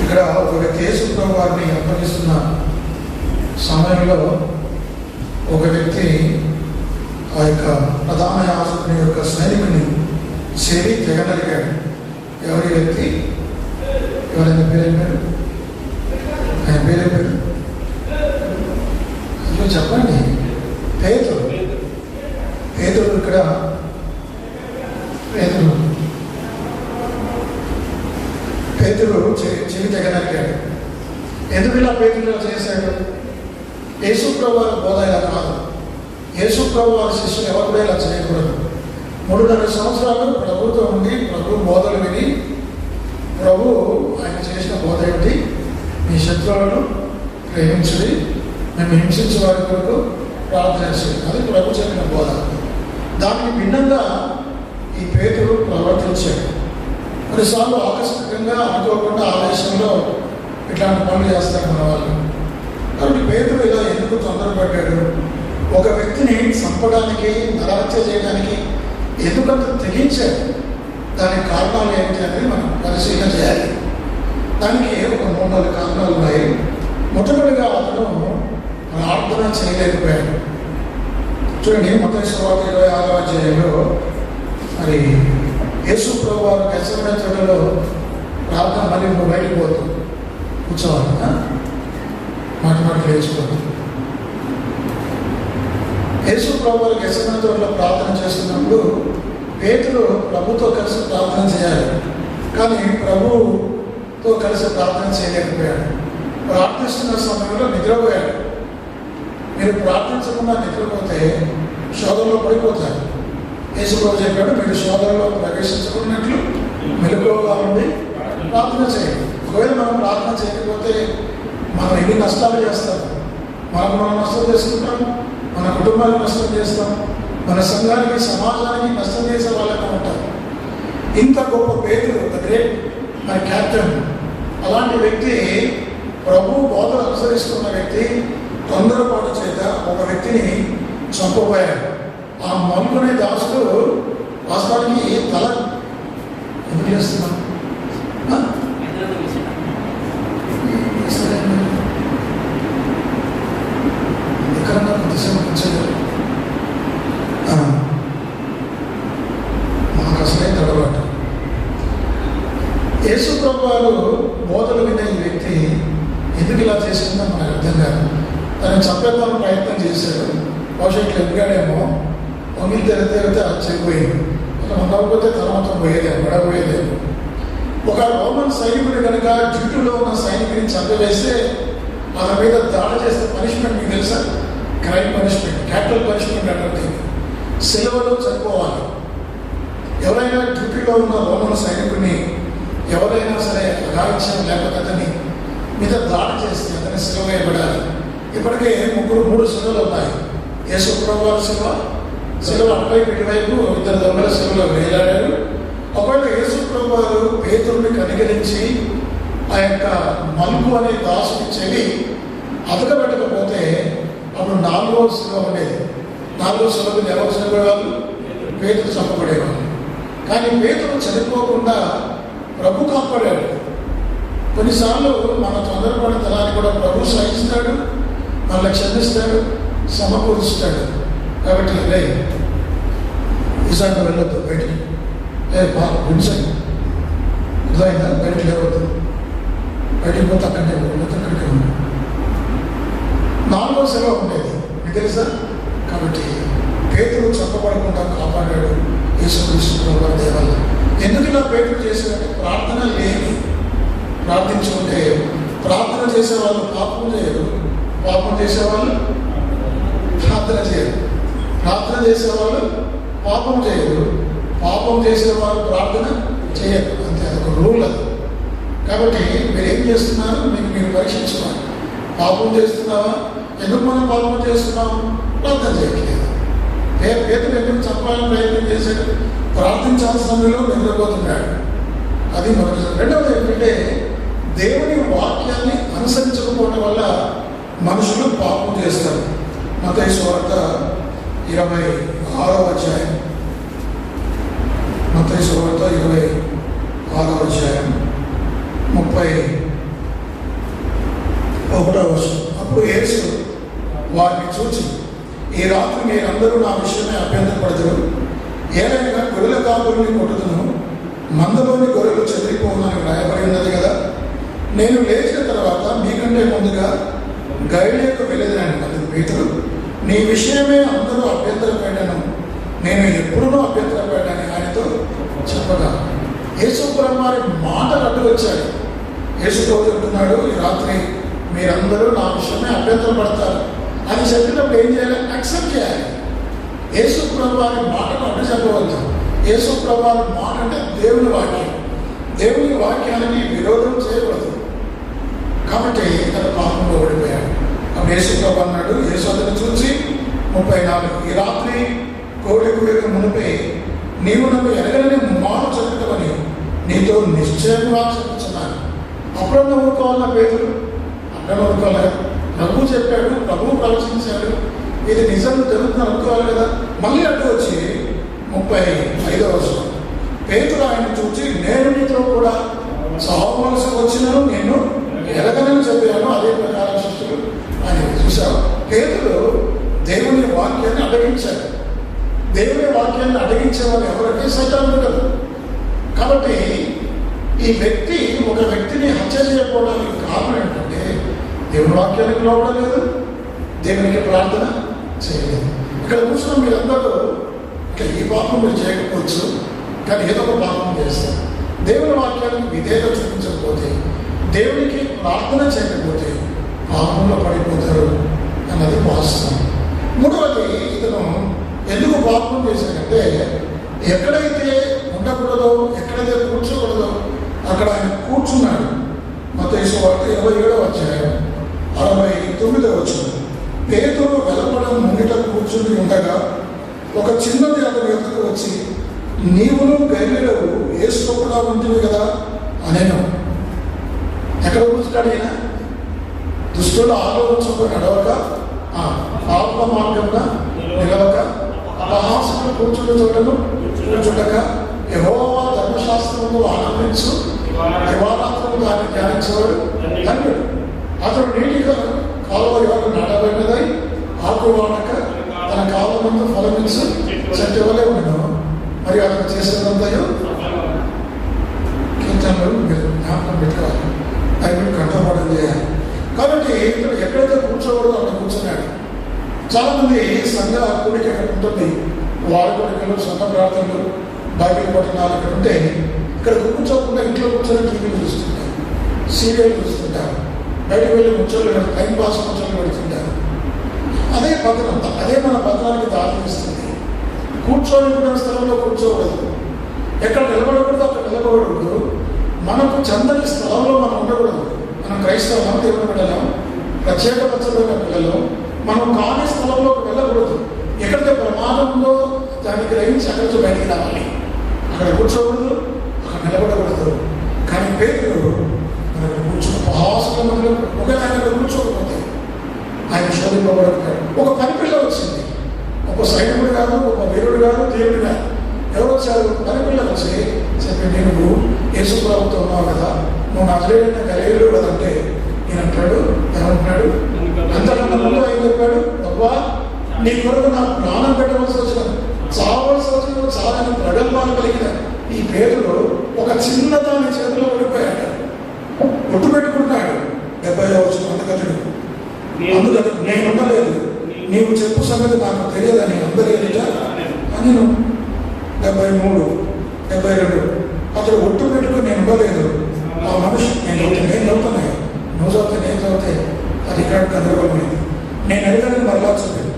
ఇక్కడ ఒక వ్యక్తి యేసు ప్రభు వారిని అప్పగిస్తున్న సమయంలో ఒక వ్యక్తి ఆ యొక్క ప్రధాన యాజకుని యొక్క సైనికుని చెవి తెగనలిగాడు. ఎవరి వ్యక్తి? ఎవరైనా పేరు? ఆయన పేరు అసలు చెప్పండి. పేతురు. ఇక్కడ పేతురు చెవి తెగనలిగాడు. ఎందుకు ఇలా పేతురు చేశాడు? యేసు ప్రభు వారి బోధ ఇలా కాదు. యేసు ప్రభు వారి శిష్యులు ఎవరు కూడా ఇలా చేయకూడదు. 3.5 సంవత్సరాలు ప్రభుతో ఉండి ప్రభు బోధలు విని ప్రభు ఆయన చేసిన బోధ ఏమిటి? మీ శత్రువులను ప్రేమించుడి, మేము హింసించే వారి కొరకు ప్రార్థన చేయండి. అది ప్రభు చెప్పిన బోధ. దానికి భిన్నంగా ఈ పేతురు ప్రవర్తించాడు. కొన్నిసార్లు ఆకస్మికంగా అనుకోకుండా ఆవేశంలో ఇట్లాంటి పనులు చేస్తారు మన వాళ్ళు. కాబట్టి పేతురు ఇలా ఎందుకు తొందరపడ్డాడు? ఒక వ్యక్తిని చంపడానికి, నరహత్య చేయడానికి ఎందుకంత తెగించాడు? దానికి కారణాలు ఏమిటి అనేది మనం పరిశీలన చేయాలి. దానికి ఒక 3-4 కారణాలు ఉన్నాయి. మొట్టమొదటిగా అతను ప్రార్థన చేయలేకపోయాడు. చూడండి, మత్తయి సువార్త 26వ అధ్యాయంలో మరి యేసు ప్రభు వారు గెత్సేమనే తోటలో ప్రార్థన, మళ్ళీ నువ్వు బయటికి పోతుంది కూర్చోవాలి, మాట లేచిపోతుంది. యేసు ప్రభు వారు గెత్సేమనే తోటలో ప్రార్థన చేస్తున్నప్పుడు పేతురు ప్రభుతో కలిసి ప్రార్థన చేయాలి, కానీ ప్రభుతో కలిసి ప్రార్థన చేయలేకపోయాడు. ప్రార్థిస్తున్న సమయంలో నిద్రపోయాడు. మీరు ప్రార్థించకుండా నిద్రపోతే శోధనలో పడిపోతారు. యేసు ప్రభు చెప్పాడు, మీరు శోధనలో ప్రవేశించుకున్నట్లు మెలకువగా ఉండి ప్రార్థన చేయండి. ఒకవేళ మనం ప్రార్థన చేయకపోతే మనం ఎన్ని నష్టాలు చేస్తాం. మనం నష్టం చేసుకుంటాం, మన కుటుంబానికి నష్టం చేస్తాం, మన సంఘానికి, సమాజానికి నష్టం చేసే వాళ్ళగా ఉంటాం. ఇంత గొప్ప పేతురు, ద గ్రేట్ మై క్యాప్టెన్, అలాంటి వ్యక్తి, ప్రభు బోధ అనుసరిస్తున్న వ్యక్తి తొందరపాటు చేత ఒక వ్యక్తిని చంపబోయాడు. ఆ మనుకునే దాసుడు వాస్తవానికి తల ఎందుకు చేస్తున్నాం? ఎక్కడన్నా కొద్దిసేపు ఉంచగలరు. మాకు అసలే తడబాటు. యేసు ప్రభు వారు బోధలు విన్న ఈ వ్యక్తి ఎందుకు ఇలా చేసిందో మనకు అర్థం కాదు. తను చంపేద్దామని ప్రయత్నం చేశాడు. భవిష్యత్తులో ఎదిగాడేమో, వంగిలి తెరితే చెడిపోయింది. అలా ఉండకపోతే తర్వాత పోయేదేమో, పడబోయేదేమో. ఒక రోమన్ సైనికుడు కనుక జుట్టులో ఉన్న సైనికుడిని చంపవేస్తే అతని మీద దాడి చేస్తే పనిష్మెంట్ మీకు తెలుసా? క్రైమ్ పనిష్మెంట్, క్యాపిటల్ పనిష్మెంట్ అంటే సెలవులో చనిపోవాలి. ఎవరైనా డ్యూటీలో ఉన్న రోమన్ సైనికుడిని ఎవరైనా సరే అగాయిత్యం లేకపోతే అతని మీద దాడి చేస్తే అతన్ని సెలవు వేయబడాలి. ఇప్పటికే 3 సెలవులు ఉన్నాయి. యేసు ప్రభు వారి సెలవు అటువైపు ఇటువైపు 2 దొంగల సెలవులో వేలాడారు. ఒకవేళ యేసు ప్రభు వారు పేతురుని కనికరించి ఆ యొక్క మలుపు అనే దాసుని చెవి అతకబెట్టకపోతే అప్పుడు 4వ సెలవు ఉండేది. 4వ సెలవులు ఎవరు చనిపోయేవాళ్ళు? పేతురు చంపబడేవాళ్ళు. కానీ పేతురు చనిపోకుండా ప్రభు కాపాడాడు. కొన్నిసార్లు మన తొందరపడిన తరాన్ని కూడా ప్రభు సహిస్తాడు, మళ్ళీ క్షమిస్తాడు, సమకూరుస్తాడు. కాబట్టి ఈసారి వెళ్ళొద్దు, బయటికి వించండి, ఇదైనా బయటికి లేవద్దు, బయటికి పోతే అక్కడికే అక్కడికే ఉంది. 4వ సెలవు ఉండేది, మీకు తెలుసా? కాబట్టి పేతురు చంపబడకుండా కాపాడాడు యేసుక్రీస్తు ప్రభువారి దయ వల్ల. ఎందుకు ఇలా పేతురు చేశాడంటే ప్రార్థన లేని ప్రార్థించుకుంటే, ప్రార్థన చేసేవాళ్ళు పాపం చేయరు, పాపం చేసేవాళ్ళు ప్రార్థన చేయరు, ప్రార్థన చేసేవాళ్ళు పాపం చేయరు, పాపం చేసేవాళ్ళు ప్రార్థన చేయరు. అంతే, అదొక రూల్ అది. కాబట్టి మీరు ఏం చేస్తున్నారు? మీరు పరీక్షించుకోవాలి. పాపం చేస్తున్నావా? ఎందుకు మనం పాపం చేస్తున్నాము? ప్రార్థన చేయట్లేదు. పేతురు ఎందుకు చంపాలని ప్రయత్నం చేశాడు? ప్రార్థించాల్సిన సమయంలో నిద్రపోతున్నాడు. అది మొదటి. రెండవది ఏంటంటే దేవుని వాక్యాన్ని అనుసరించకపోవడం వల్ల మనుషులు పాపం చేస్తారు. మత్తయి సువార్త 26వ అధ్యాయం, మత్తయి సువార్త 26వ అధ్యాయం 30 1వ వచనం. అప్పుడు యేసు వారిని చూచి, ఈ రాత్రి మీరందరూ నా విషయమే అభ్యంతరపడతారు. ఏదైనా గొర్రెల కాపురుని కొట్టుదును, మందలోని గొర్రెలు చెదిరిపోవడానికి రాయబడి ఉన్నది కదా. నేను లేచిన తర్వాత మీకంటే ముందుగా గలిలయకు వెళ్ళేదని అందుకు పేతురు, నీ విషయమే అందరూ అభ్యంతరపడ్డాను, నేను ఎప్పుడూ అభ్యంతరపడ్డాను ఆయనతో చెప్పగా యేసు ప్రభువు వారి మాటలు అడ్డు వచ్చాడు. యేసు ప్రభు చెప్తున్నాడు, ఈ రాత్రి మీరందరూ నా విషయమే అభ్యంతరపడతారు అని చెప్పినప్పుడు ఏం చేయాలి? యాక్సెప్ట్ చేయాలి. యేసు ప్రభు వారి మాటను అడ్డు చెప్పవద్దు. యేసు ప్రభు వారి మాట అంటే దేవుని వాక్యం. దేవుని వాక్యానికి విరోధం చేయకూడదు. కాబట్టి తన పాపంలో ఓడిపోయాడు. అప్పుడు యేసు ప్రభు అన్నాడు, యేసు అతను చూసి 34, ఈ రాత్రి కోడి కూడిక మునిపే నీవు నన్ను ఎరగలని ముమ్మారు చెప్పుతావని నీతో నిశ్చయంగా చెప్పుతున్నాను. అప్పుడన్నా ఊరుకోవాలన్న పేదలు అక్కడ ఊరుకోవాలి. ప్రభు చెప్పాడు, ప్రభు ప్రవచించాడు, ఇది నిజం జరుగుతుంది అనుకోవాలి కదా. మళ్ళీ అడ్డు వచ్చి 35వ వచనం, పేతురు ఆయన చూచి, నేను నీతో కూడా సావవలసి వచ్చినను నేను ఎరగనని చెప్పాను, అదే ప్రకారం శిష్యులు అని చూశారు. పేతురు దేవుని వాక్యాన్ని అడ్డగించాడు. దేవుని వాక్యాన్ని అడ్డగించే వాళ్ళు ఎవరంటే సైతాను కదా. కాబట్టి ఈ వ్యక్తి ఒక వ్యక్తిని హత్య చేయకపోవడానికి కారణం ఏంటంటే దేవుని వాక్యానికి లోపడలేదు, దేవునికి ప్రార్థన చేయలేదు. ఇక్కడ కూర్చున్న మీరందరూ ఇక ఈ పాపం మీరు చేయకపోవచ్చు, కానీ ఏదో ఒక పాపం చేస్తారు. దేవుని వాక్యానికి విధేయత చూపించకపోతే, దేవునికి ప్రార్థన చేయకపోతే పాపంలో పడిపోతారు అన్నది వాస్తవం. మూడవది, ఇతను ఎందుకు పాపం చేశాడంటే ఎక్కడైతే ఉండకూడదో, ఎక్కడైతే కూర్చోకూడదో అక్కడ ఆయన కూర్చున్నాడు. మత్తయి సువార్త 27వ అధ్యాయం 69వ వచనం, పేతురు వెలుపడం ముంగిట కూర్చుని ఉండగా ఒక చిన్నది అతని ఎదుకు వచ్చి, నీవును గలిలయవు యేసుతో కూడా ఉంటుంది కదా అనేను. ఎక్కడ కూర్చున్నాడు ఆయన? దుష్టుల ఆలోచనతో నడవక, పాప మార్గంగా నిలవక, అపహాసకులు కూర్చున్న చోటను కూర్చుండక, యెహోవా ధర్మశాస్త్రమును ఆనందించు దివారాత్రము దాన్ని ధ్యానించేవాడు ధన్యుడు. అతడు నీటి కాలువ ఎవరు నాటబడినదై ఆకు వాడక తన కాలమంతా ఫలమించు చెట్టు వలె ఉండను. మరి అతను చేసేదంతయో కీర్తనలు జ్ఞాపకం పెట్టుకోవాలి, అవి మీరు కంఠపాఠం చేయాలి. కాబట్టి ఇతడు ఎక్కడైతే కూర్చోకూడదో అక్కడ కూర్చున్నాడు. చాలామంది సంఘ కూడిక ఎక్కడ ఉంటుంది, వారి కోరికలు, సంఘ ప్రార్థనలు, బైబిల్ పఠనాలు ఇక్కడ ఉంటే ఇక్కడ కూర్చోకుండా ఇంట్లో కూర్చొని టీవీలు చూస్తుంటారు, సీరియల్ చూస్తుంటారు, బయటకు వెళ్ళి ముచ్చట్లు టైం పాస్ ముచ్చట్లు పెడుతుంటారు. అదే పతనం, అదే మన పతనానికి దారితీస్తుంది. కూర్చోని స్థలంలో కూర్చోకూడదు, ఎక్కడ నిలబడకూడదు అక్కడ నిలబడకూడదు. మనకు చందని స్థలంలో మనం ఉండకూడదు. మనం క్రైస్తవం, దేవుని బిడ్డలం, ప్రత్యేకపరచబడిన పిల్లలు, మనం కాని స్థలంలోకి వెళ్ళకూడదు. ఎక్కడితే ప్రమాదం ఉందో దాన్ని గ్రహించి అక్కడి నుంచి బయటికి రావాలి. అక్కడ కూర్చోకూడదు, అక్కడ నిలబడకూడదు. కానీ పేతురు మనకు కూర్చున్న పహాసంలో ఒకవేళ ఆయన కూర్చోకపోతే ఆయన శోధింపబడతాడు. ఒక పనిపిల్ల వచ్చింది, ఒక సైనికుడు కాదు, ఒక వీరుడు కాదు, దేవుడు కాదు, ఎవరు వచ్చారు? పనిపిల్ల వచ్చి చెప్పి, నేను యేసు ప్రభుతో ఉన్నావు కదా, నువ్వు నజరేయుడైన గలిలయుడు కదంటే నేను అంటాడు, ఏమంటున్నాడు? అంతకన్నా ముందు ఏం చెప్పాడు? అబ్బా, నీ కొరకు నాకు ప్రాణం పెట్టవలసి వచ్చిన, చావలసి వచ్చిన, చాలా ప్రగల్భాలు కలిగిన ఈ పేరులో ఒక చిన్న దాని చేతిలో పడిపోయాడు. గుట్టు పెట్టుకుంటున్నాడు. 70వ వచనం, అందుకతడు నేను ఉండలేదు, నీవు చెప్పు సంగతి నాకు తెలియదని అందరూ ఎదుట అని. 73, 72, అతడు ఒట్టు పెట్టుకుని నేను ఉండలేదు. ఆ మనిషి నేను చదువుతున్నాయి, నువ్వు చదివితే నేను చదివితే అది ఇక్కడ గందరగోళమైంది. నేను అడిగాను మరలా చదివాను.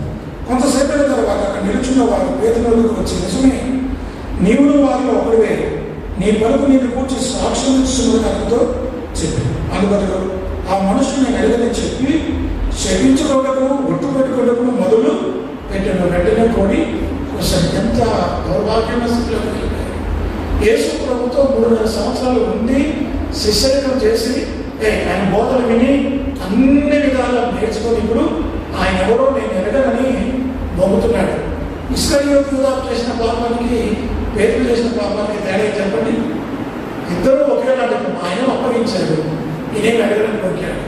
కొంతసేపు అయిన తర్వాత అక్కడ నిలుచున్న వారు పేతురులకు వచ్చి, నిజమే, నీవును వారిలో ఒకడివే, నీ పలుకు నేను కూర్చి సాక్ష్యం ఇస్తున్న అతనితో చెప్పి, అందుకతడు ఆ మనుషులు నేను అడిగని చెప్పి శపించుకోవడము, ఒట్టు పెట్టుకోవడము మొదలు పెట్టాను. వెంటనే కోడి వస్తాడు. ఎంత దౌర్భాగ్యమైన స్థితిలో యేసు ప్రభుతో 3.5 సంవత్సరాలు ఉండి శిష్యరికం చేసి ఆయన బోధలు విని అన్ని విధాలు నేర్చుకొని ఇప్పుడు ఆయన ఎవరో నేను ఎరగనని బొమ్ముతున్నాడు. ఇస్కరియోతు యూదా చేసిన పాపానికి, పేతురు చేసిన పాపానికి తేడా చెప్పండి. ఇద్దరు ఒకేలాంటి ఆయన అప్పగించాడు, నేనేమి అడగడానికి కొరికాడు.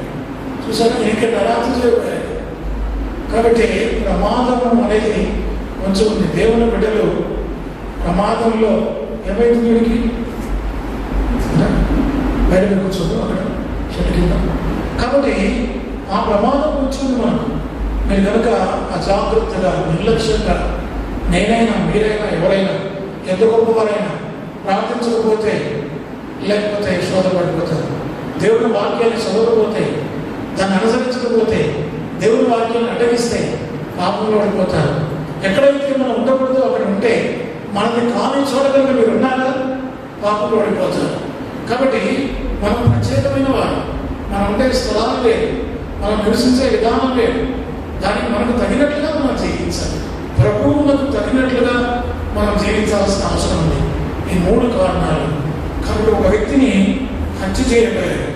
చూసారా, ఇంకా నరాత్రి చేయబోయాడు. కాబట్టి ప్రమాదం అనేది కొంచెం ఉంది. దేవుని బిడ్డలు ప్రమాదంలో ఏమైంది వీడికి బయట కూర్చోదు అక్కడ చెట్టు కింద. కాబట్టి ఆ ప్రమాదం వచ్చింది మనకు. మీరు కనుక అజాగ్రత్తగా నిర్లక్ష్యంగా నేనైనా మీరైనా ఎవరైనా ఎంత గొప్పవారైనా ప్రార్థించకపోతే లేకపోతే శోధపడిపోతారు. దేవుని వాక్యాన్ని చదవకపోతే, దాన్ని అనుసరించకపోతే, దేవుని వాక్యాన్ని అడ్డగిస్తే పాపంలో పడిపోతారు. ఎక్కడైతే మనం ఉండకూడదో అక్కడ ఉంటే మనకి కాని చూడగలిగిన మీరు ఉన్నారా, పాపంలో పడిపోతారు. కాబట్టి మనం ప్రత్యేకమైన వారు. మనం ఉండే స్థలాలు లేదు, మనం నివసించే విధానం లేదు. దానికి మనకు తగినట్లుగా మనం జీవించాలి. ప్రభువులకు తగినట్లుగా మనం జీవించాల్సిన అవసరం ఉంది. ఈ 3 కారణాలు. కాబట్టి ఒక వ్యక్తిని హత్య చేయబోయారు.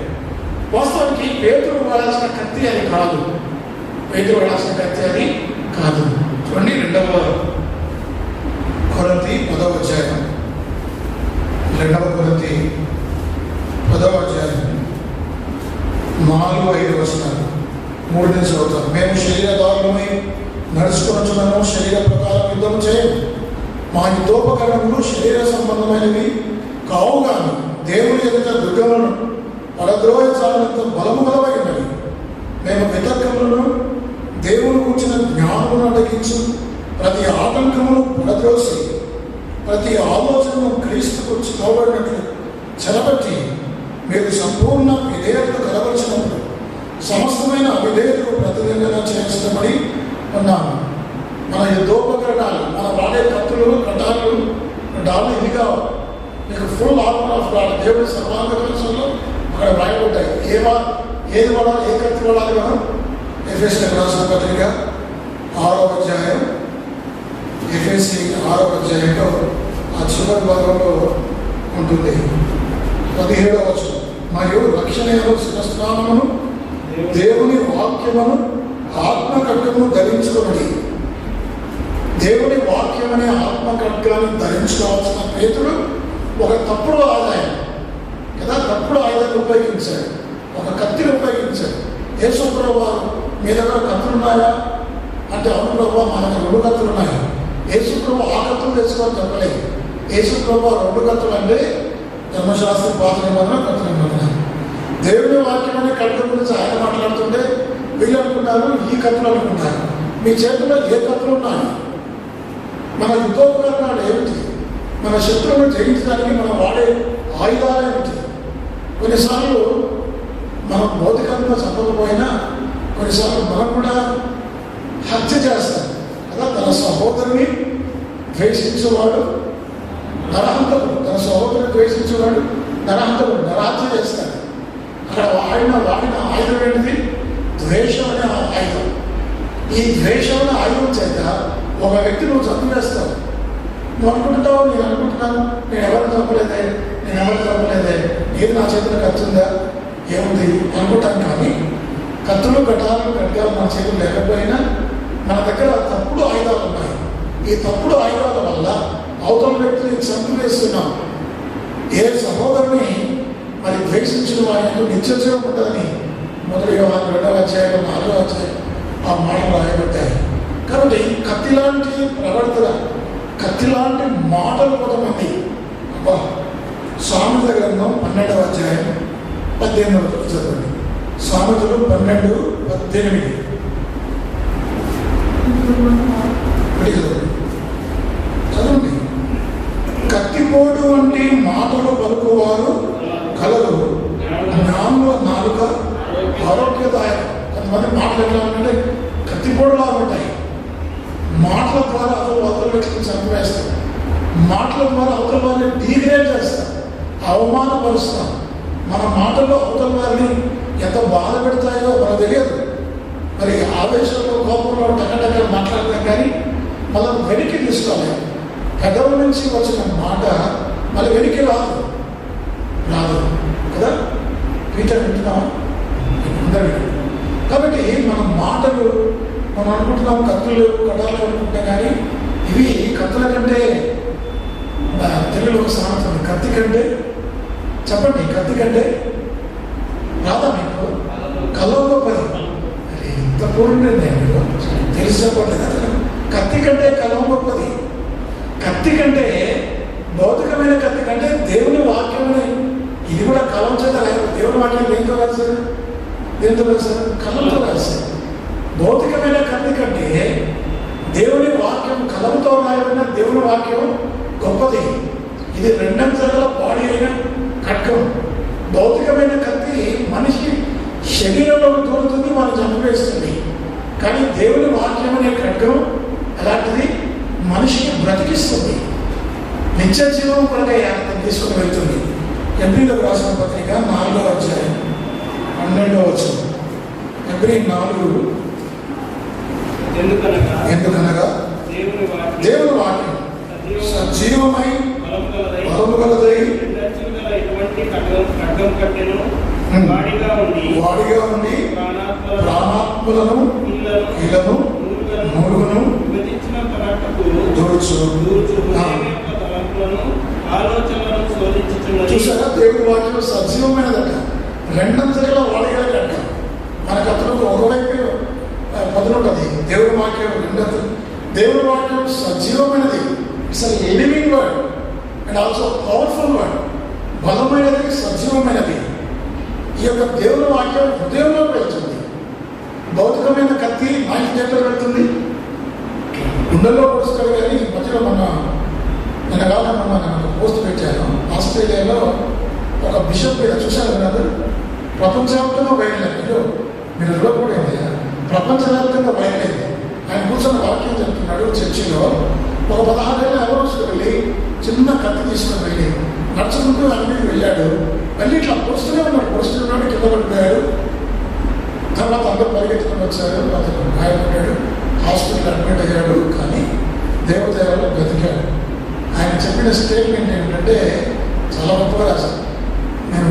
వాస్తవానికి పేతురు వాడాల్సిన కత్తి అది కాదు. పేతురు వాడాల్సిన కత్తి అది కాదు. చూడండి 2వ కొరింథీ 10వ అధ్యాయం. 2వ కొరింథీ 10వ అధ్యాయం 4-5 వచనాలు 3 నుంచి చదువుతాం. మేము శరీరదారులమై నడుచుకొనుచున్నాము, శరీర ప్రకారం యుద్ధం చేయము. మా యుద్ధోపకరణములు శరీర సంబంధమైనవి కావుగాను దేవుని ఎదుట దుర్గములను పడద్రోహించాలంత బలము గలవైనవి. మేము వితర్కములను దేవుని కూర్చిన జ్ఞానమును అడగించు ప్రతి ఆటంకమును పడద్రోసి ప్రతి ఆలోచనను క్రీస్తుకు చిత్తబడినట్లు చెరబట్టి మీరు సంపూర్ణ విధేయతను కలవలసినప్పుడు సమస్తమైన అవిధేయతకు ప్రతిదండన చేయించబడి ఉన్నాము. మన యుద్ధోపకరణాలు, మన వాడే కత్తులు, కటాలు, డాలు ఇదిగా మీకు ఫుల్ ఆర్మర్ ఆఫ్ గాడ్ దేవుడి సర్వాంగ కవచంలో అక్కడ రాయబడ్డాయి. ఏది వాడాలి, ఏ కత్తి వాడాలి. మనం ఎఫెసీయులకు రాసిన పత్రిక 6వ అధ్యాయం, ఎఫెసీ 6వ అధ్యాయంలో ఆ చివరి భాగంలో ఉంటుంది 17వ వచనం. మరియు రక్షణ శిరస్నానమును దేవుని వాక్యమును ఆత్మ ఖడ్గమును ధరించుకుని, దేవుని వాక్యమనే ఆత్మ ఖడ్గాన్ని ధరించుకోవాల్సిన పేతుడు ఒక తప్పుడు ఆదాయం కదా, తప్పుడు ఆయుధాన్ని ఉపయోగించాడు, ఒక కత్తిని ఉపయోగించాడు. యేసు ప్రభువు మీ దగ్గర కత్తులు ఉన్నాయా అంటే అవును ప్రభువు మా దగ్గర 2 కత్తులు ఉన్నాయి. యేసు ప్రభు ఆ కత్తులు తెచ్చుకొని చెప్పలేదు. యేసు ప్రభు 2 కత్తులు అంటే ధర్మశాస్త్రం పాత నిబంధన, కొత్త నిబంధన. దేవుని వాక్యం అనే ఖడ్గం గురించి ఆయన మాట్లాడుతుంటే వీళ్ళు అనుకుంటారు ఈ కత్తులు అనుకుంటారు. మీ చేతిలో ఏ కత్తులు ఉన్నాయి? మన యుద్ధోపకరణాలు ఏమిటి? మన శత్రువును జయించడానికి మనం వాడే ఆయుధాలు ఏమిటి? కొన్నిసార్లు మనం భౌతికంగా చంపకపోయినా కొన్నిసార్లు మనం కూడా హత్య చేస్తాం కదా. తన సహోదరుని ద్వేషించేవాడు నరహంతకుడు, తన సహోదరుని ద్వేషించేవాడు నరహంతకుడు, నరహత్య చేస్తాడు. అక్కడ వాడిన ఆయుధం ఏంటిది? ద్వేషం అనే ఆయుధం. ఈ ద్వేషం అనే ఆయుధం చేత ఒక వ్యక్తి నువ్వు చంపేస్తావు. నువ్వు అనుకుంటావు, నేను అనుకుంటున్నాను నేను ఎవరిని చంపలేదే, ఏది నా చేతిలో కత్తుందా ఏముంది అనుకుంటాను. కానీ కత్తులు, ఖడ్గాలు మన చేతులు లేకపోయినా మన దగ్గర తప్పుడు ఆయుధాలు ఉన్నాయి. ఈ తప్పుడు ఆయుధాల వల్ల అవతల వ్యక్తిని చంపివేస్తున్నాం. ఏ సహోదరుని మరి ద్వేషించిన వారిని నిత్యజీవం ఉంటుందని 1 యోహాను 2వ అధ్యాయం 4వ అధ్యాయం ఆ మాటలు రాయబడ్డాయి. కాబట్టి కత్తిలాంటి ప్రవర్తన, కత్తిలాంటి మాటలు కొంతమంది సామెత గ్రంథం 12వ అధ్యాయం 18వ చదవండి. సామెతలు 12:18 చదవండి. కత్తిపోటు వంటి మాటలు పలుకువారు కలరు, జ్ఞానుల నాలుక ఆరోగ్యదాయకం. కొంతమంది మాటలు ఎట్లా ఉంటే కత్తిపోటులా ఉంటాయి. మాటల ద్వారా అవతల వ్యక్తిని చంపేస్తాం. మాటల ద్వారా అవతల వారిని డీగ్రేడ్ చేస్తాం, అవమానపరుస్తాం. మన మాటల్లో అవతల వారిని ఎంత బాధ పెడతాయో మనకు తెలియదు. మరి ఆవేశంలో, కోపంలో టకటక మాట్లాడతాం కానీ మనం వెనక్కి తీసుకోవాలి. పెదవుల నుంచి వచ్చిన మాట మళ్ళీ వెనక్కి రాదు కదా. పీటర్ వింటున్నాం అందరూ. కాబట్టి మన మాటలు మనం అనుకుంటున్నాం కత్తులు, కడాలు అనుకుంటాం. కానీ ఇవి కత్తుల కంటే, తెలుగులో ఒక సామెత ఉంది, కత్తి కంటే చెప్పండి, కత్తి కంటే రాదా మీకు? కళ్ళ గొప్పది. పూర్ణ నేను తెలిసిపోలేదు అతను. కత్తి కంటే కలం గొప్పది. కత్తి కంటే, భౌతికమైన కత్తి కంటే దేవుని వాక్యం ఇది కూడా కలం చేత రాదు. దేవుని వాక్యం దేంతో రాశారు? దేంతో రాశారు? కలంతో రాశారు. భౌతికమైన కత్తి కంటే దేవుని వాక్యం, కలంతో రాయబడిన దేవుని వాక్యం గొప్పది. ఇది రెండంచెల బాడీ అయిన ఖడ్గం. భౌతికమైన కత్తి మనిషి శరీరంలో దూరుతుంది, మనం చంపివేస్తుంది. కానీ దేవుని వాక్యం అనే ఖడ్గం అలాంటిది, మనిషిని బ్రతికిస్తుంది, నిత్య జీవం కొరకై అర్థం తీసుకుని వెళ్తుంది. ఎబ్రీలకు రాసిన పత్రిక 4వ అధ్యాయం 12వ వచనం. ఎబ్రీ 4. ఎందుకనగా దేవుని వాక్యం సజీవమై బలము గలదై వాడిగా ఉండి ప్రాణాత్మలను ఇళ్లను మూలుగును చూసారా? దేవుడి వాక్యం సజీవమైనదట. రెండంతగా వాడిగా కట్ట. మనకు అతను ఒకవైపు పదులు ఉంటుంది. దేవుడి వాక్యం రెండంతలు. దేవుడి వాక్యం సజీవమైనది. It's a living word and also powerful word. బలమైనది, సజీవమైనది. ఈ యొక్క దేవుని వాక్యం హృదయంలోకి వెళ్తుంది. భౌతికమైన కత్తి మైండ్ చేతిలో వెళ్తుంది, గుండెల్లో పొడుస్తాడు. కానీ ఈ మధ్యలో నేను పోస్ట్ పెట్టాను. ఆస్ట్రేలియాలో ఒక బిషప్ మీద చూశాను కాదు, ప్రపంచవ్యాప్తంగా బయలుదేరారు. మీరు కూడా ఏంటయ్యా, ప్రపంచవ్యాప్తంగా బయలుదేరింది. ఆయన కూర్చొని వాక్యం చెప్తున్నాడు చర్చిలో. ఒక 16 ఏళ్ళ ఎవరోసుకు వెళ్ళి చిన్న కత్తి తీసుకొని వెళ్ళి నడుచుకుంటూ ఆయన మీద వెళ్ళాడు. మళ్ళీ ఇట్లా పొడుస్తున్నాడు, కింద పడిపోయాడు. తర్వాత అందరూ పరిగెత్తుకొని వచ్చారు. అతను గాయపడ్డాడు, హాస్పిటల్ అడ్మిట్ అయ్యాడు. కానీ దేవదేవాలు బ్రతికాడు. ఆయన చెప్పిన స్టేట్మెంట్ ఏంటంటే చాలా గొప్పగా రాశారు. నేను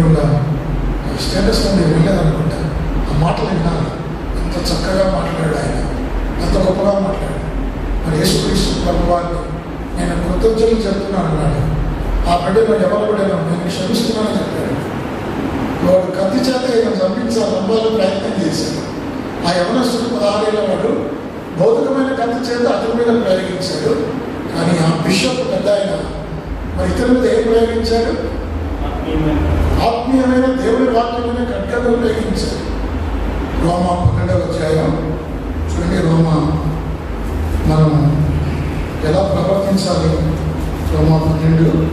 స్టేటస్ నుండి వెళ్ళేదనుకుంటా, ఆ మాటలు విన్నాను. ఎంత చక్కగా మాట్లాడాడు ఆయన, ఎంత గొప్పగా మాట్లాడాడు. మరి యేసుక్రీస్తు ప్రభువాన్ని నేను కృతజ్ఞతలు చెప్తున్నాను అన్నాడు. ఆ బిడ్డను ఎవరు కూడా నేను క్షమిస్తున్నానని చెప్పాడు. వాడు కత్తి చేత ఈయన చంపించాలని ప్రయత్నం చేశాడు. ఆ యవనస్తుడు 16 ఏళ్ళ వాడు భౌతికమైన కత్తి చేత అతని మీద ప్రయోగించాడు. కానీ ఆ బిషప్ పెద్ద ఆయన మరి ఇతని మీద ఏం ప్రయోగించాడు? ఆత్మీయమైన దేవుని వాక్యమైన ఖడ్గం ప్రయోగించాడు. రోమా 12వ అధ్యాయం చూడండి. రోమా మనం ఎలా ప్రవర్తించాలి? రోమా 12:20.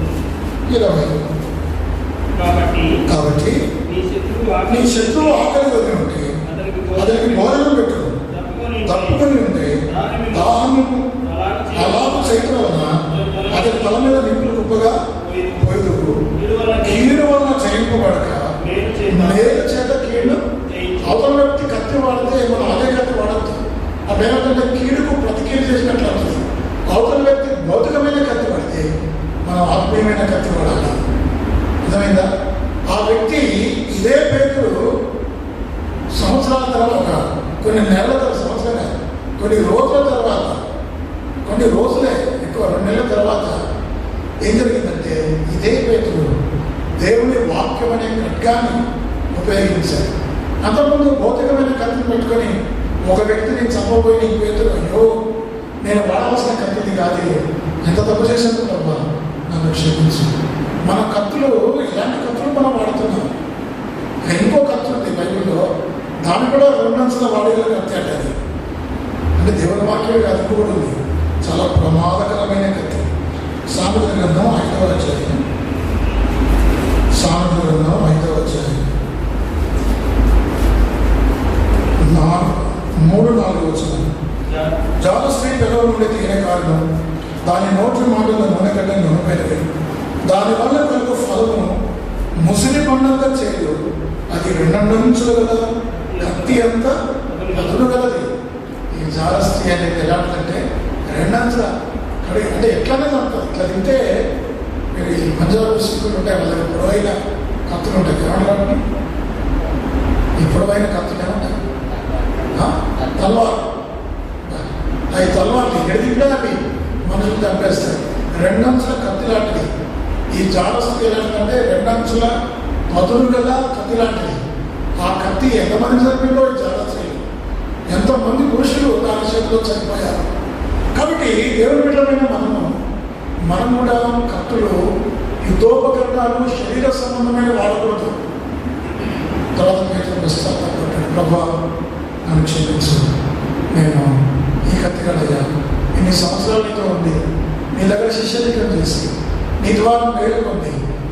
కాబట్టి నీ శత్రువు ఆకలి వదిలి ఉంటే అతనికి భోజనం పెట్టు, తప్పుకొని ఉంటే దాహము అలాగూ చేయటం వలన అతని తల మీద నిప్పులు కుప్పగా పోయేందుకు కీడు వలన చేయింపబడక మేలు చేత కీడు. అవతల వ్యక్తి కత్తి వాడితే మనం అదే కత్తి వాడద్దు. అదేంటంటే కీడుకు ప్రతికీడు చేసినట్లు అవుతుంది. అవతల వ్యక్తి భౌతికమైన కత్తి వాడితే మనం ఆత్మీయమైన కత్తి వాడాలి. అర్థమైందా? ఆ వ్యక్తి ఇదే పేతురు సంవత్సరాల తర్వాత, కొన్ని నెలల తర్వాత, సంవత్సరాలు కొన్ని రోజుల తర్వాత, కొన్ని రోజులే ఎక్కువ 2 నెలల తర్వాత ఏం జరిగిందంటే ఇదే పేతురు దేవుని వాక్యం అనే ఖడ్గాన్ని ఉపయోగించారు. అంతకుముందు భౌతికమైన కత్తిని పెట్టుకొని ఒక వ్యక్తిని చంపబోయిన ఈ పేతురు, అయ్యో నేను వాడవలసిన కత్తిని కాదు, ఎంత తప్పు చేశాను ప్రభా, నన్ను క్షమించు. మన కత్తులు ఇలాంటి కత్తులు మనం వాడుతున్నాం. ఇంకో కత్తి ఉంది బైబిల్లో, దాన్ని కూడా 2 అంచెల వాడేలా కత్తి అంటది. అంటే దేవుని వాక్యం అది కూడా ఉంది. చాలా ప్రమాదకరమైన కత్తి. సామెతల గ్రంథం 5వ అధ్యాయం. సామెతల గ్రంథం 5వ అధ్యాయం 3-4 వచనం. జాల స్త్రీ పిల్లల నుండి తీరే కారణం దాని నోటి మాటల నూనె కంటే నూనెపైనవి. దానివల్ల కలుగు ఫలము ముసిలి పండంతా చేయదు. అది 2 అంచులు గల కత్తి అంతా పదును గలది. ఈ జారస్త్రీ అనేది ఎలాంటిదంటే 2 అంచుల అంటే ఎట్లానే ఉంటుంది. ఇట్లా తింటే ఈ పంజాబ్ సిక్కులు ఉంటాయి, వాళ్ళకి పొడవైన కత్తులు ఉంటాయి. ఏమంటారు? ఈ పొడవైన కత్తులు ఏమంటారు? తల్వార్. అవి తల్వార్లు ఎక్కడ తింటే అవి మనుషులు చంపేస్తాయి. 2 అంచుల కత్తి లాంటిది. ఈ జారస్త్రీ ఎలాంటిదంటే 2 అంచుల పదును గల కత్తి లాంటిది. ఆ కత్తి ఎంతమంది చంపిందో ఈ జారస్త్రీ ఎంతోమంది పురుషులు దాని చేతిలో చనిపోయారు. కాబట్టి దేవుని బిడ్డలైన మనం కూడా కత్తులు, యుద్ధోపకరణాలు శరీర సంబంధమైన వాడకూడదు. తర్వాత పేతురు పశ్చాత్తాపడ్డాడు, ప్రభా నన్ను క్షమించు, నేను ఈ కత్తిగలయ్యా, ఇన్ని సంవత్సరాలు నీతో ఉంది, నీ దగ్గర శిష్యరికం చేసి నీ ద్వారా మేలుకొంది,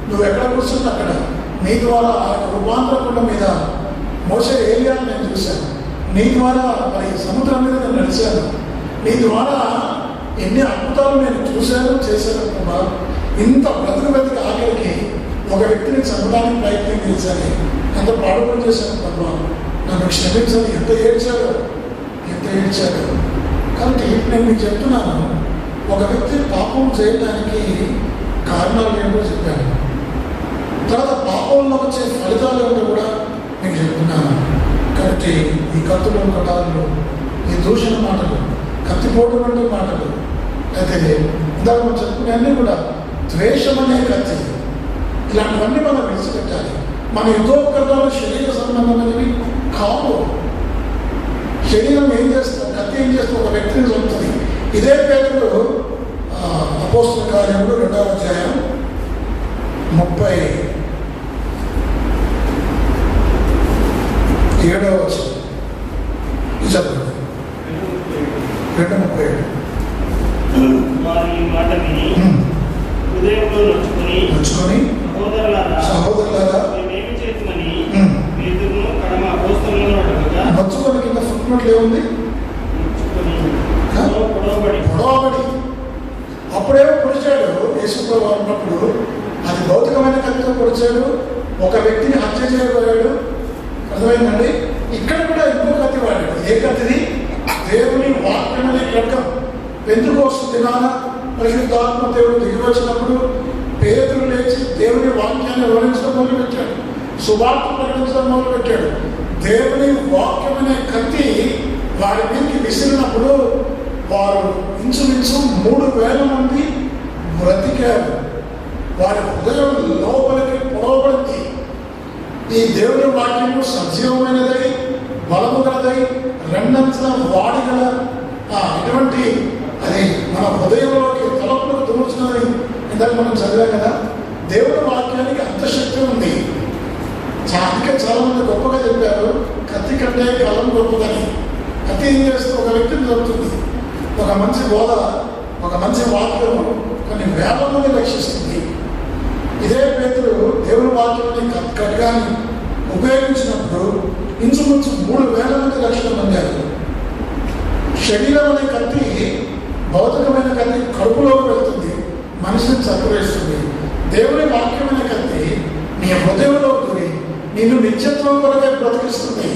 నువ్వు ఎక్కడ కూర్చుంటే అక్కడ నీ ద్వారా ఆ రూపాంతరకుండ మీద మోసే ఏలియాను నేను చూశాను, నీ ద్వారా మరి సముద్రం మీద నేను నడిచాను, నీ ద్వారా ఎన్ని అద్భుతాలు నేను చూశాను చేశాను ప్రభా. ఇంత బ్రతుకు ఆఖరికి ఒక వ్యక్తిని చంపడానికి ప్రయత్నం చేశాను, ఎంత పాడుపడి చేశాను ప్రభా, నన్ను క్షమించాలి. ఎంత ఏడ్చాడు. కాబట్టి నేను మీకు చెప్తున్నాను, ఒక వ్యక్తి పాపం చేయడానికి కారణాలు ఏంటో చెప్పాను, తర్వాత పాపంలో వచ్చే ఫలితాలు ఏంటో కూడా మీకు చెప్తున్నాను. కాబట్టి ఈ కత్తులు, కటాలు, ఈ దూషణ మాటలు, కత్తిపోటు వంటి మాటలు, అయితే ఇందాక మనం చెప్పుకునే కూడా ద్వేషం అనే కత్తి, ఇలాంటివన్నీ మనం విడిచిపెట్టాలి. మన యుద్ధోపకరణాలు శరీర సంబంధమైనవి కావు. శరీరం ఏం చేస్తుంది, కత్తి ఏం చేస్తుంది, ఒక వ్యక్తిని చంపుతుంది. ఇదే పేరులో అపోస్తల కార్యములు 2వ అధ్యాయం 37వ వచనం చదువు. 2:37. నొచ్చుకొని సహోదరులారా నొచ్చుకొని కింద ఫుట్నోట్లు ఏముంది, పొడవబడి. అప్పుడేమో పొడిచాడు యేసుప్రభువు ఉన్నప్పుడు, అది భౌతికమైన కత్తితో పొడిచాడు, ఒక వ్యక్తిని హత్య చేయబోయాడు. అర్థమైందండి. ఇక్కడ కూడా ఇంకో కత్తి వాడాడు. ఏ కత్తిది? దేవుని వాక్యం అనే ఖడ్గం. పెంతెకోస్తు దినాన పరిశుద్ధాత్మ దేవుడు దిగి వచ్చినప్పుడు పేతురు లేచి దేవుని వాక్యాన్ని వివరించడం మొదలుపెట్టాడు, సువార్త ప్రకటించడం మొదలుపెట్టాడు. దేవుని వాక్యం అనే కత్తి వారి మీదకి విసిరినప్పుడు వారు ఇంచుమించు 3,000 మంది బ్రతికారు. వారి హృదయం లోపలికి పొడవబడింది. ఈ దేవుని వాక్యము సజీవమైనదై, బలము గలదై, రెండంతల వాడిగల ఇటువంటి అది మన హృదయంలోకి తలపులకు దూర్చున్నది. ఇందాక మనం చదివాం కదా, దేవుని వాక్యానికి అంత శక్తి ఉంది. చాలా మంది గొప్పగా చెప్పారు, కత్తి కంటే కలం గొప్పదని. కత్తి ఏం చేస్తే ఒక వ్యక్తిని చదువుతుంది, ఒక మంచి బోధ, ఒక మంచి వాక్యము కొన్ని వేల మంది రక్షిస్తుంది. ఇదే పేతురు దేవుని వాక్యాన్ని ఖడ్గాన్ని ఉపయోగించినప్పుడు ఇంచుమించు 3,000 మంది రక్షణ పొందారు. శరీరం అనే కత్తి, భౌతికమైన కత్తి కడుపులోకి వెళ్తుంది, మనిషిని చంపివేస్తుంది. దేవుని వాక్యం అనే కత్తి నీ హృదయంలో దూరి నిన్ను నిత్యత్వం కొరకే బ్రతికిస్తుంది.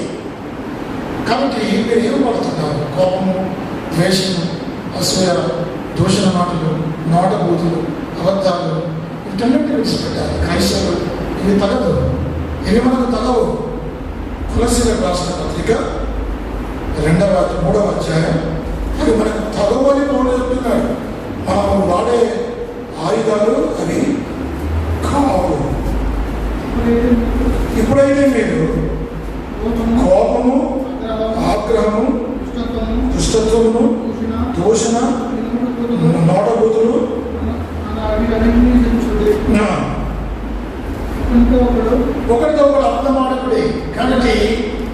కాబట్టి మీరు ఏం పడుతున్నారు? కోపము, ద్వేషము, అసూయ, దూషణ మాటలు, నోటబూతులు, అబద్ధాలు, వీటన్నిటిని విడిచిపెట్టాలి. క్రైస్తవులు ఇవి తగదు, ఇవి మనకు తగవు. కొలస్సీలకు రాసిన పత్రిక 3వ అధ్యాయం, అది మనకు తగవని పౌలు చెప్తున్నాడు. మనం వాడే ఆయుధాలు అవి కావు. ఇప్పుడైతే మీరు కోపము, ఆగ్రహము, దుష్టత్వమును, దూషణ, నోటబూతులు, ఒకరితో ఒకరు అర్థమాడకుడి. కాబట్టి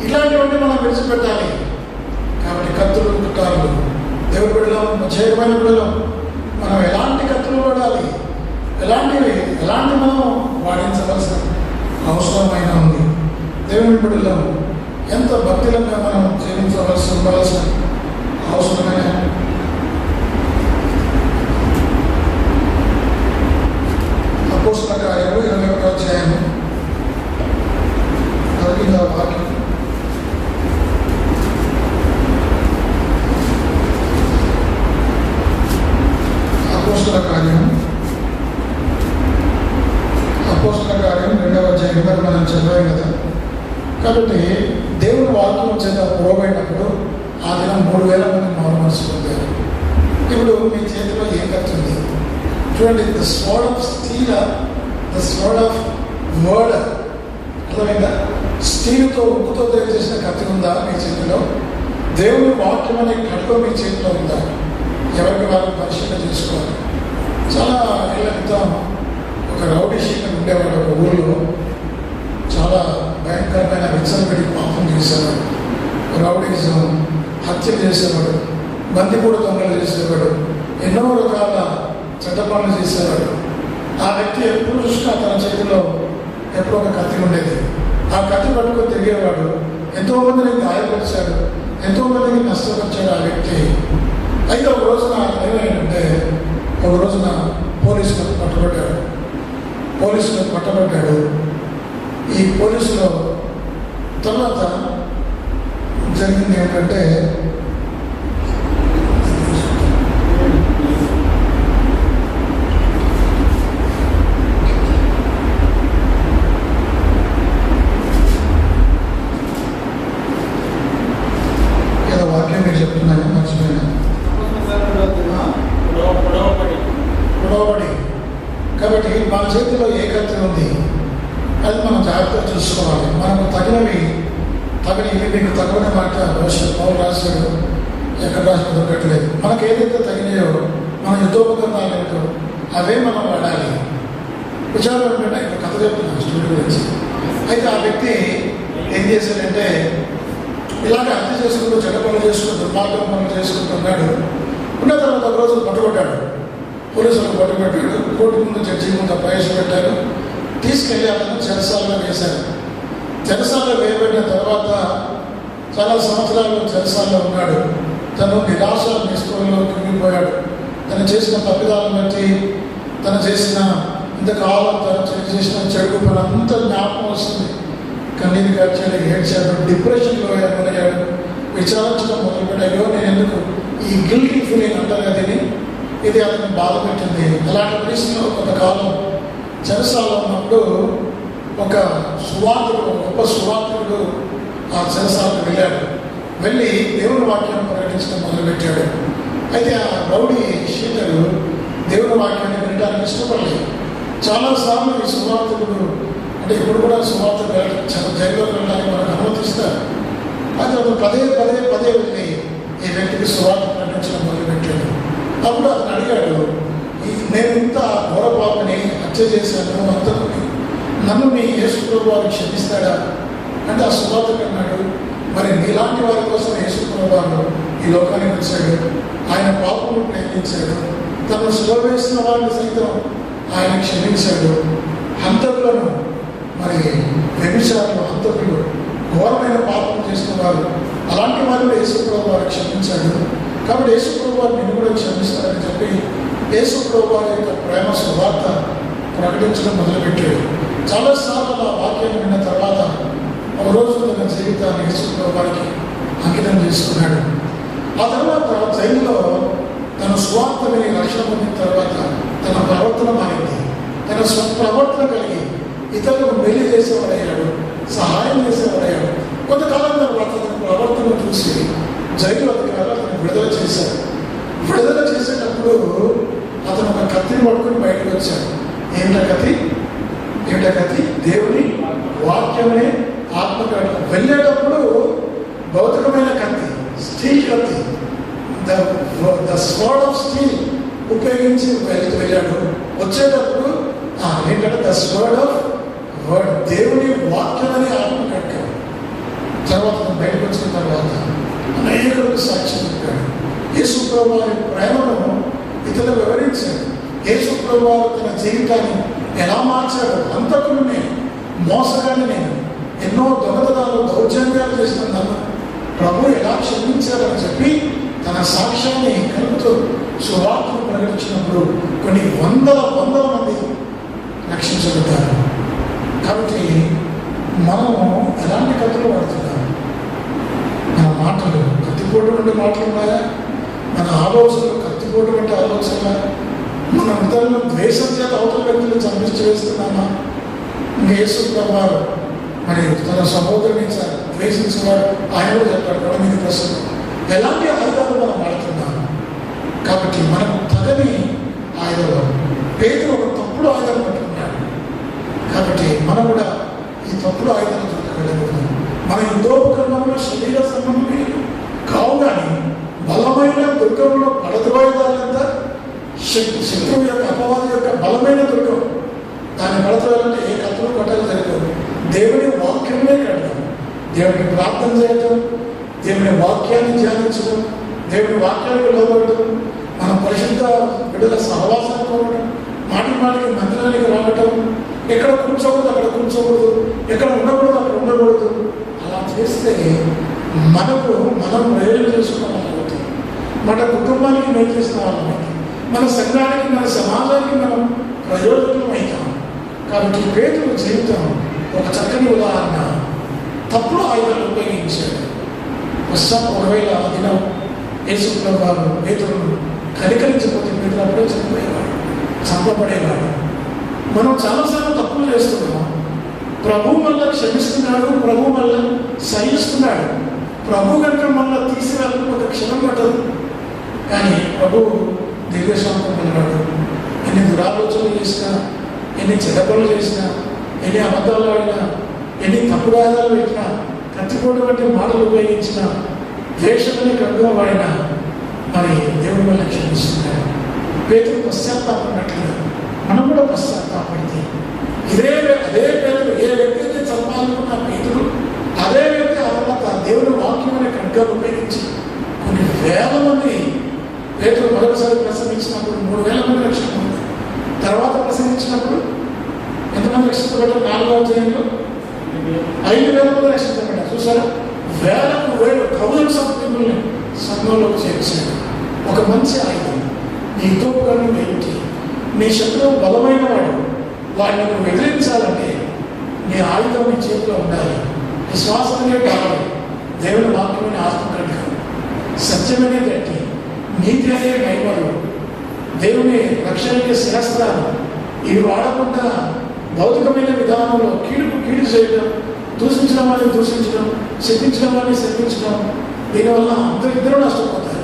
ఇట్లాంటివన్నీ మనం విడిచిపెట్టాలి. కాబట్టి కత్తులు, కుట్టాలు, దేవుడి బిడ్డలం, ప్రత్యేకమైన బిడ్డలం, మనం ఎలాంటి కత్తులు వాడాలి, ఎలాంటి మనం వాడించవలసిన అవసరమైన ఉంది. దేవుని బిడ్డలం ఎంత భక్తులంగా మనం జీవించవలసిన అవసరమైన అపోస్తల కార్యము 21వ అధ్యాయము 15వ వాక్యం. అపోస్తల కార్యం 2వ అధ్యాయం మనం చదివాం కదా. కాబట్టి దేవుని వాక్యం చేత పురోగైనప్పుడు ఆ దినం 3,000 మంది మారుమనసు పొందారు. ఇప్పుడు మీ చేతిలో ఏం కత్తుంది చూడండి. The sword of steel, the sword of word. అర్థమైందా? స్టీల్తో, ఉప్పుతో తయారు చేసిన కత్తి ఉందా మీ చేతిలో? దేవుని వాక్యం అనే ఖడ్గం మీ చేతిలో ఉందా? ఎవరికి వారు పరిశీలన చేసుకోవాలి. చాలా ఏళ్ళ క్రితం ఒక రౌడీ షీటర్ ఉండేవాడు ఒక ఊళ్ళో. చాలా భయంకరమైన విచ్చలవిడి పాపం చేసేవాడు. రౌడీజం, హత్యలు చేసేవాడు, బందిపూడి దొంగలు చేసేవాడు, ఎన్నో రకాల చెడ్డ పనులు చేసేవాడు. ఆ వ్యక్తి ఎప్పుడు చూసినా తన చేతిలో ఎప్పుడో ఒక కత్తి ఉండేది. ఆ కత్తి పట్టుకొని తిరిగేవాడు. ఎంతోమందిని గాయపరిచాడు, ఎంతోమందికి నష్టపరిచాడు ఆ వ్యక్తి. అయితే ఒక రోజున ఏమైందంటే, ఒక రోజున పోలీసులకు పట్టబడ్డాడు. ఈ పోలీసులో తర్వాత జరిగింది ఏంటంటే, ఏదో వాక్యం మీరు చెప్తున్నాను మర్చిపోయినా. గొడవపడి కాబట్టి మన చేతిలో ఏ కత్తి ఉంది అది మనం జాగ్రత్తగా చూసుకోవాలి. మనకు తగినవి ఇవి మీకు తగిన మాట పౌలు రాశాడు, ఎక్కడ రాసిన దొరకట్లేదు. మనకు ఏదైతే తగినాయో మన యుద్ధోపకరణాలు ఏమిటో అవే మనం వాడాలి. విచారం ఏంటంటే ఇక్కడ కథ చెప్తున్నాను స్టూడియో గురించి. అయితే ఆ వ్యక్తి ఏం చేశాడంటే ఇలాగ హత్య చేసుకుంటూ, చెడ్డ పనులు చేసుకుంటూ, దుర్మార్గం పనులు చేసుకుంటున్నాడు. ఉన్న తర్వాత ఒక రోజు పట్టుబడ్డాడు. పోలీసులకు పట్టుబట్టాడు. కోర్టు ముందు జడ్జి ముందు ప్రవేశపెట్టారు. తీసుకెళ్ళి అతను చెరసాలలో వేశారు. చెరసాలలో వేయబడిన తర్వాత చాలా సంవత్సరాలు చెరసాలలో ఉన్నాడు. తను నిరాశ నిస్పృహలో కుంగిపోయాడు. తను చేసిన తప్పిదాలను బట్టి, తను చేసిన ఇంతకాలం తను చేసిన చెడు పని అంతా జ్ఞాపకం వస్తుంది. కన్నీరు కార్చాడు, ఏడ్చాడు, డిప్రెషన్లో ఏమయ్యాడు, విచారించడం మొదలుపెట్టాడు. నేను ఎందుకు ఈ గిల్టీ ఫీలింగ్ అంటారు కదని ఇది అతను బాధ పెట్టింది. అలాంటి పరిస్థితిలో కొంతకాలం చెరసాలలో ఉన్నప్పుడు ఒక సువార్తుడు, గొప్ప సువార్తుడు ఆ చెరసాలకు వెళ్ళాడు. వెళ్ళి దేవుని వాక్యాన్ని ప్రకటించడం మొదలుపెట్టాడు. అయితే ఆ రౌడీ షీటరు దేవుని వాక్యాన్ని వినడానికి ఇష్టపడలేదు. చాలాసార్లు ఈ సువార్తుడు అంటే ఇప్పుడు కూడా సువార్త జైల్లోకి వెళ్ళడానికి మనకు అనుమతిస్తారు. అయితే అతను పదే వెళ్ళి ఈ వ్యక్తికి సువార్త ప్రకటించడం మొదలుపెట్టాడు. అప్పుడు అతను అడిగాడు, నేను ఇంత ఘోరపాపని హత్య చేశాను, అంతకుని నన్ను మీ యేసు ప్రభు వారు క్షమిస్తాడా అంటే ఆ సువార్తకు అన్నాడు, మరి మీలాంటి వారి కోసం యేసు ప్రభు వారు ఈ లోకానికి వచ్చాడు. ఆయన పాపమును ప్రేమించాడు. తను శిలువ వేసిన వారిని సైతం ఆయన క్షమించాడు. హంతకులను, మరి వ్యభిచారులు, హంతకులు, ఘోరమైన పాపం చేసిన వారు, అలాంటి వారిని యేసు ప్రభు వారు క్షమించాడు. కాబట్టి యేసు ప్రభు వారు నిన్ను కూడా క్షమిస్తారని చెప్పి యేసు ప్రభు వారి యొక్క ప్రేమ సువార్త ప్రకటించడం మొదలుపెట్టాడు. చాలాసార్లు ఆ వాక్యాన్ని విన్న తర్వాత ఒక రోజు తన జీవితాన్ని యేసు ప్రభు వారికి అంకితం చేసుకున్నాడు. ఆ తర్వాత జైలులో తన సువార్త విని రక్షణ పొందిన తర్వాత తన ప్రవర్తన మారింది. తన ప్రవర్తన కలిగి ఇతరులకు మేలు చేసేవాడయ్యాడు, సహాయం చేసేవాడయ్యాడు. కొంతకాలం తర్వాత తన ప్రవర్తన చూసి జైలు అధికారులు అతను విడుదల చేశారు. విడుదల చేసేటప్పుడు అతను ఒక కత్తిని పట్టుకుని బయటకు వచ్చాడు. ఏమిటా కత్తి? దేవుని వాక్యమే ఆత్మకాడు. వెళ్ళేటప్పుడు భౌతికమైన కత్తి, స్టీల్ కత్తి, ద స్వర్డ్ ఆఫ్ స్టీల్ ఉపయోగించి వెళ్ళాడు. వచ్చేటప్పుడు ఏంటంటే ద స్వర్డ్ ఆఫ్ వర్డ్, దేవుని వాక్యం అనే ఆత్మకట్టు. తర్వాత బయటకు వచ్చిన తర్వాత అనేకులకు సాక్ష్యం చెప్పాడు. యేసు ప్రభు వారి ప్రేమను ఇతరులకు వివరించాడు. యేసు ప్రభు వారు తన జీవితాన్ని ఎలా మార్చాడు. అంతకును నేను, మోసగాన్ని నేను, ఎన్నో దొంగతనాలు, దౌర్జన్యాలు చేసిన నన్ను ప్రభు ఎలా క్షమించారని చెప్పి తన సాక్ష్యాన్ని కలుపుతూ సువార్తను ప్రకటించినప్పుడు కొన్ని వందల మంది రక్షించబడ్డారు. కాబట్టి మనము ఎలాంటి కత్తులు వాడుతున్నాం? మన మాటలు కత్తిపోటు వంటి మాటలు ఉన్నాయా? మన ఆలోచనలు కత్తిపోటు వంటి ఆలోచన? మన ఇతరులను ద్వేషం చేత అవతల వ్యక్తులు చంపించి వేస్తున్నామా? యేసు ప్రభువారు మరి తన సహోదరుని ద్వేషించేవాడు ఆయన కూడా చెప్పాడు కూడా మీకు ప్రశ్న ఎలాంటి ఆయుధాలు మనం వాడుతున్నాము. కాబట్టి మనకు తగని ఆయుధాలు, పేదలు ఒక తప్పుడు ఆయుధాలు పట్టుకున్నాడు. కాబట్టి మనం కూడా ఈ తప్పుడు ఆయుధాలు వెళ్ళకూడదు. మన యుద్ధోపకరణంలో శరీర సంబంధమే కావు కానీ బలమైన దుర్గంలో పడద్రోయదాలంతా శత్రువు యొక్క అపవాది యొక్క బలమైన దుర్గం. దాన్ని పడద్రోయాలంటే ఏ కత్తులు కొట్టాలి సరిపోదు. దేవుని వాక్యమే కడతాం, దేవుడికి ప్రార్థన చేయటం, దేవుని వాక్యాన్ని ధ్యానించడం, దేవుని వాక్యానికి లోబడటం, మన పరిశుద్ధ బిడ్డల సహవాసాన్ని కోరడం, మాటి మాటికి మందిరానికి రావటం, ఎక్కడ కూర్చోకూడదు అక్కడ కూర్చోకూడదు, ఎక్కడ ఉండకూడదు అక్కడ ఉండకూడదు. అలా చేస్తే మనకు మనం ప్రయోజనం చేసుకున్న వాళ్ళం అవుతాం, మన కుటుంబానికి మేలు చేసిన వాళ్ళం అవుతాం, మన సంఘానికి మన సమాజానికి మనం ప్రయోజనం అవుతాం. కాబట్టి పేతురు జీవితం ఒక చక్కని ఉదాహరణ. తప్పుడు ఆయుధాలు ఉపయోగించాడు. ఒకవేళ ఆ దినం యేసు ప్రభువు పేతురును కనికరించకపోతే పేతురు అప్పుడే చనిపోయేవాడు, చంపబడేవాడు. మనం చాలాసార్లు తప్పులు చేస్తున్నాం. ప్రభు వల్ల క్షమిస్తున్నాడు, ప్రభు వల్ల సహిస్తున్నాడు. ప్రభు కనుక మళ్ళీ తీసుకురాలని ఒక క్షణం పట్టదు. కానీ ప్రభు దీర్ఘశాంతం కలిగాడు. ఎన్ని దురాలోచనలు చేసినా, ఎన్ని చెడ్డ పనులు చేసినా, ఎన్ని అబద్ధాలు ఆడినా, ఎన్ని తప్పుడు ఆదాలు పెట్టినా, కత్తిపోటు వంటి మాటలు ఉపయోగించిన, ద్వేషాన్ని కడుగా వాడినా మరి దేవుడి వల్ల క్షమిస్తున్నాడు. పేతురు పశ్చాత్తాపడినట్లుగా మనం కూడా పశ్చాత్తాపడితే అదే పేతురు, ఏ వ్యక్తి అయితే చంపాలనుకున్న పేతురు, అదే వ్యక్తి ఆ తర్వాత దేవుని వాక్యం అనే ఖడ్గాలు ఉపయోగించి కొన్ని వేల మంది, పేతురు మొదటిసారి ప్రసంగించినప్పుడు 3,000 మంది రక్షణ ఉంది. తర్వాత ప్రసంగించినప్పుడు ఎంతమంది రక్షించబడ్డారు? 4వ అధ్యాయంలో 5,000 మంది రక్షించబడ్డారు. చూసారా? వేలకు వేలు కౌలు సంపూర్ణుల్ని సంఘంలోకి చేర్చాడు. ఒక మంచి ఆయుధం. నీ తోపుగాను ఏంటి? నీ శత్రువు బలమైన వాడు, వాడిని నువ్వు ఎదిరించాలంటే నీ ఆయుధం నీ చేతిలో ఉండాలి. విశ్వాసమే కావాలి, దేవుని వాక్యమైన ఆత్మకర్గం, సత్యమనే గట్టి, నీతి అనే నైవాడు, దేవుని రక్షణకి శిరస్త్రాలు, ఇవి వాడకుండా భౌతికమైన విధానంలో కీడు చేయడం, దూషించడం వాళ్ళని దూషించడం, శపించడం వాళ్ళని శపించడం, దీనివల్ల ఇద్దరు నష్టపోతారు.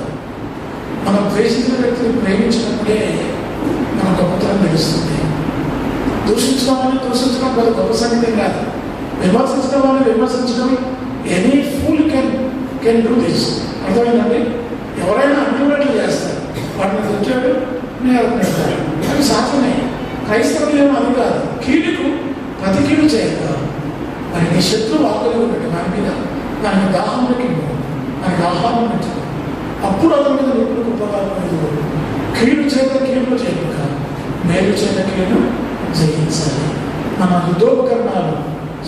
మనం ద్వేషించిన వ్యక్తిని ప్రేమించినప్పుడే మన గొప్పతనం తెలుస్తుంది. దూషించడం వాళ్ళని దూషించడం పెద్ద గొప్ప సంగతి కాదు. విమర్శించడం వాళ్ళని విమర్శించడం, any fool can do this. అర్థమైందండి? ఎవరైనా అన్నిట్లు చేస్తారు, వాటిని తెచ్చాడు నేర్పడతారు. అది సాధ్యమే. క్రైస్తవులు అది కాదు. కీడుకు ప్రతి కీడు చేయగలరు. మరి నీ శత్రువు ఆకలి పెట్టి దాని మీద దానికి దాహం పెట్టిండు, దానికి ఆహారం పెట్టిండు, అప్పుడు అతని మీద నిపుణులకు ఉపకారం. కీడు చేత కీడు చేయక మేలు చేత కీడు జయించాలి. మన యుద్ధోపకరణాలు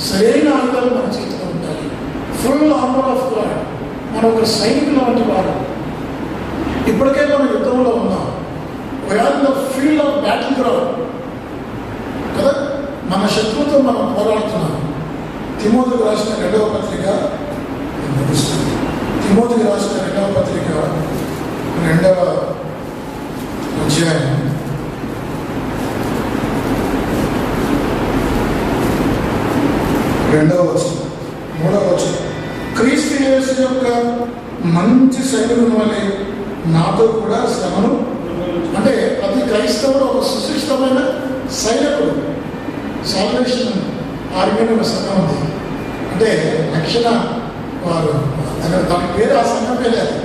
సరైన ఆయుధాలు మన చేతిలో ఉండాలి. Full armour of God. మన ఒక సైనికుల వంటి వాడు. ఇప్పటికే మనం యుద్ధంలో ఉన్నాం. We are in the field of battle ground కదా. మన శత్రువుతో మనం పోరాడుతున్నాం. తిమోతికి రాసిన 2వ పత్రిక, తిమోతికి రాసిన 2వ పత్రిక 2వ అధ్యాయం 2వ వచనం 3వ వచనం. క్రీస్తు యేసు యొక్క మంచి సైనికుల వలె నాతో కూడా శ్రమను, అంటే ప్రతి క్రైస్తవుడు ఒక సుశిష్టమైన సైనికుడు. సాల్వేషన్ ఆర్మీ ఒక సంఘం ఉంది. అంటే రక్షణ వారు దాని పేరు ఆ సంఘం లేదు.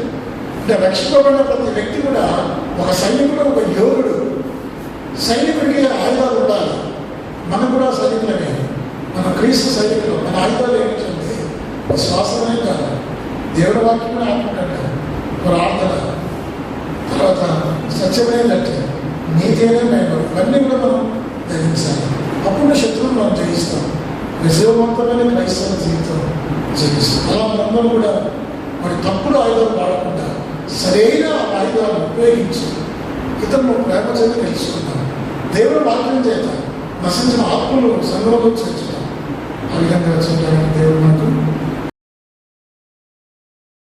అంటే రక్షింపబడిన ప్రతి వ్యక్తి కూడా ఒక సైనికుడు, ఒక యోగుడు. సైనికుడికి ఆయుధాలు ఉండాలి. మనం కూడా సైనికులమే. మన క్రీస్తు సైనికులు. మన ఆయుధాలు ఏమిటంటే విశ్వాసమే కాదు, దేవుడి వాక్యమే ఆత్మకంట, ప్రార్థన, తర్వాత సత్యమైనట్టు, నీతి అనే నైవం, ఇవన్నీ కూడా మనం ధరించాలి. అప్పుడు శత్రువులు మనం జయిస్తాం. విజయవంతమైన క్రైస్తవ జీవితం జీవిస్తాం. అలా మనందరం కూడా మరి తప్పుడు ఆయుధాలు వాడకుండా సరైన ఆయుధాలను ఉపయోగించి ఇతరులను ప్రేమ చేత తెలుసుకుంటాం. దేవుడు వాక్యం చేత నశించిన ఆత్మలు సంఘంలో చేర్చుతాం. ఆ విధంగా చేయడానికి దేవుడు మనకు